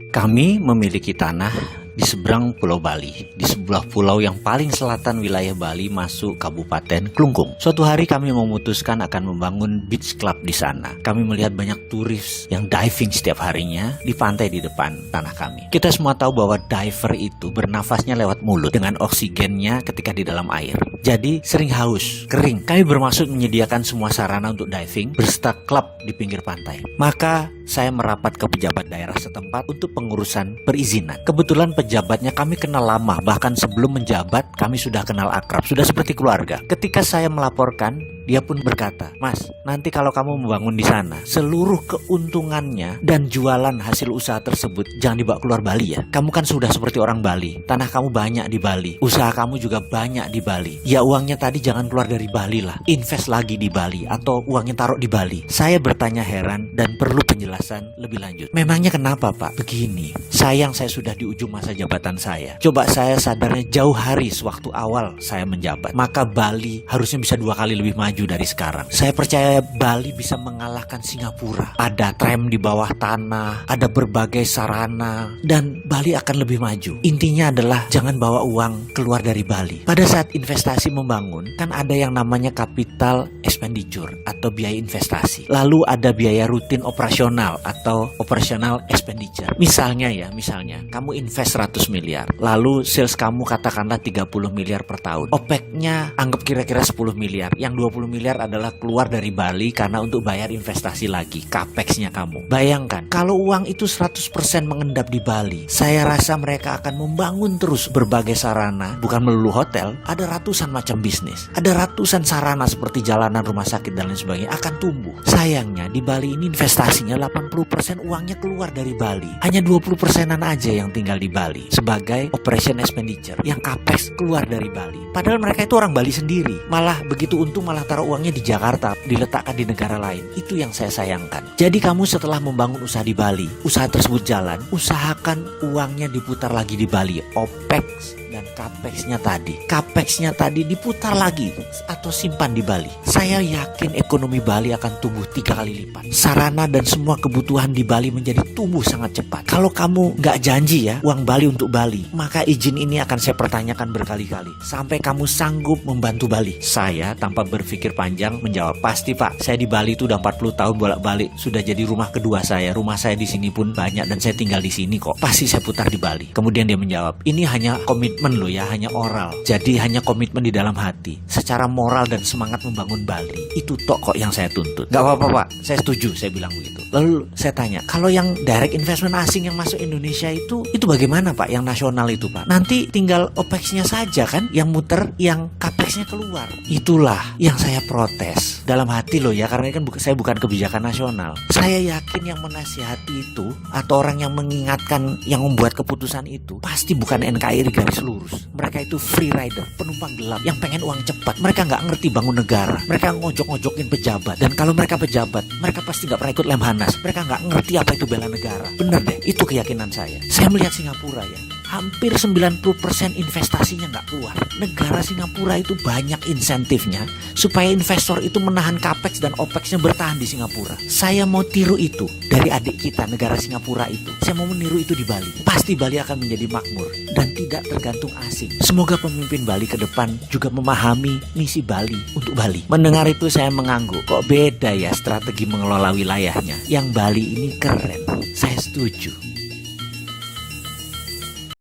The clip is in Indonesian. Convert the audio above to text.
Kami memiliki tanah di seberang Pulau Bali, di sebuah pulau yang paling selatan wilayah Bali masuk Kabupaten Klungkung. Suatu hari kami memutuskan akan membangun beach club di sana. Kami melihat banyak turis yang diving setiap harinya di pantai di depan tanah kami. Kita semua tahu bahwa diver itu bernafasnya lewat mulut dengan oksigennya ketika di dalam air. Jadi sering haus, kering. Kami bermaksud menyediakan semua sarana untuk diving berserta klub di pinggir pantai. Maka saya merapat ke pejabat daerah setempat untuk pengurusan perizinan. Kebetulan pejabatnya kami kenal lama, bahkan sebelum menjabat kami sudah kenal akrab, sudah seperti keluarga. Ketika saya melaporkan, dia pun berkata, "Mas, nanti kalau kamu membangun di sana, seluruh keuntungannya dan jualan hasil usaha tersebut jangan dibawa keluar Bali ya. Kamu kan sudah seperti orang Bali, tanah kamu banyak di Bali, usaha kamu juga banyak di Bali. Ya uangnya tadi jangan keluar dari Bali lah, invest lagi di Bali atau uangnya taruh di Bali." Saya bertanya heran dan perlu penjelasan lebih lanjut. Memangnya kenapa Pak? Begini, sayang saya sudah di ujung masa jabatan saya. Coba saya sadarnya jauh hari sewaktu awal saya menjabat. Maka Bali harusnya bisa 2 kali lebih maju dari sekarang. Saya percaya Bali bisa mengalahkan Singapura. Ada tram di bawah tanah, ada berbagai sarana, dan Bali akan lebih maju. Intinya adalah jangan bawa uang keluar dari Bali. Pada saat investasi membangun, kan ada yang namanya capital expenditure atau biaya investasi. Lalu ada biaya rutin operasional atau operational expenditure. Misalnya kamu invest 100 miliar, lalu sales kamu katakanlah 30 miliar per tahun. OPEX-nya anggap kira-kira 10 miliar. Yang 20 miliar adalah keluar dari Bali karena untuk bayar investasi lagi, capex-nya kamu. Bayangkan, kalau uang itu 100% mengendap di Bali, saya rasa mereka akan membangun terus berbagai sarana, bukan melulu hotel, ada ratusan macam bisnis. Ada ratusan sarana seperti jalanan, rumah sakit, dan lain sebagainya akan tumbuh. Sayangnya, di Bali ini investasinya 80% uangnya keluar dari Bali. Hanya 20%-an aja yang tinggal di Bali sebagai operation expenditure, yang capex keluar dari Bali. Padahal mereka itu orang Bali sendiri. Malah begitu untung malah taruh uangnya di Jakarta, diletakkan di negara lain. Itu yang saya sayangkan. Jadi kamu setelah membangun usaha di Bali, usaha tersebut jalan, usahakan uangnya diputar lagi di Bali. OPEX dan CAPEX-nya tadi diputar lagi atau simpan di Bali. Saya yakin ekonomi Bali akan tumbuh 3 kali lipat. Sarana dan semua kebutuhan di Bali menjadi tumbuh sangat cepat. Kalau kamu nggak janji ya uang Bali untuk Bali, maka izin ini akan saya pertanyakan berkali-kali sampai kamu sanggup membantu Bali. Saya tanpa berpikir panjang menjawab, "Pasti Pak, saya di Bali itu udah 40 tahun bolak-balik, sudah jadi rumah kedua saya. Rumah saya di sini pun banyak dan saya tinggal di sini kok. Pasti saya putar di Bali." Kemudian dia menjawab, "Ini hanya komitmen loh ya, hanya oral. Jadi hanya komitmen di dalam hati. Secara moral dan semangat membangun Bali, itu tok kok yang saya tuntut." "Gak apa-apa Pak, saya setuju," saya bilang begitu. Lalu saya tanya, "Kalau yang direct investment asing yang masuk Indonesia itu bagaimana Pak? Yang nasional itu Pak? Nanti tinggal OPEX-nya saja kan yang muter, yang CAPEX-nya keluar." Itulah yang saya protes dalam hati loh ya, karena kan saya bukan kebijakan nasional. Saya yakin yang menasihati itu atau orang yang mengingatkan, yang membuat keputusan itu pasti bukan NKRI garis lurus. Mereka itu free rider, penumpang gelap yang pengen uang cepat. Mereka nggak ngerti bangun negara. Mereka ngojok-ngojokin pejabat. Dan kalau mereka pejabat, mereka pasti nggak pernah ikut Lemhanas. Mereka nggak ngerti apa itu bela negara. Bener deh, itu keyakinan saya. Saya melihat Singapura ya, hampir 90% investasinya nggak keluar. Negara Singapura itu banyak insentifnya supaya investor itu menahan capex dan opexnya bertahan di Singapura. Saya mau tiru itu dari adik kita, negara Singapura itu. Saya mau meniru itu di Bali. Pasti Bali akan menjadi makmur dan tidak tergantung asing. Semoga pemimpin Bali ke depan juga memahami misi Bali untuk Bali. Mendengar itu saya mengangguk, kok beda ya strategi mengelola wilayahnya. Yang Bali ini keren. Saya setuju.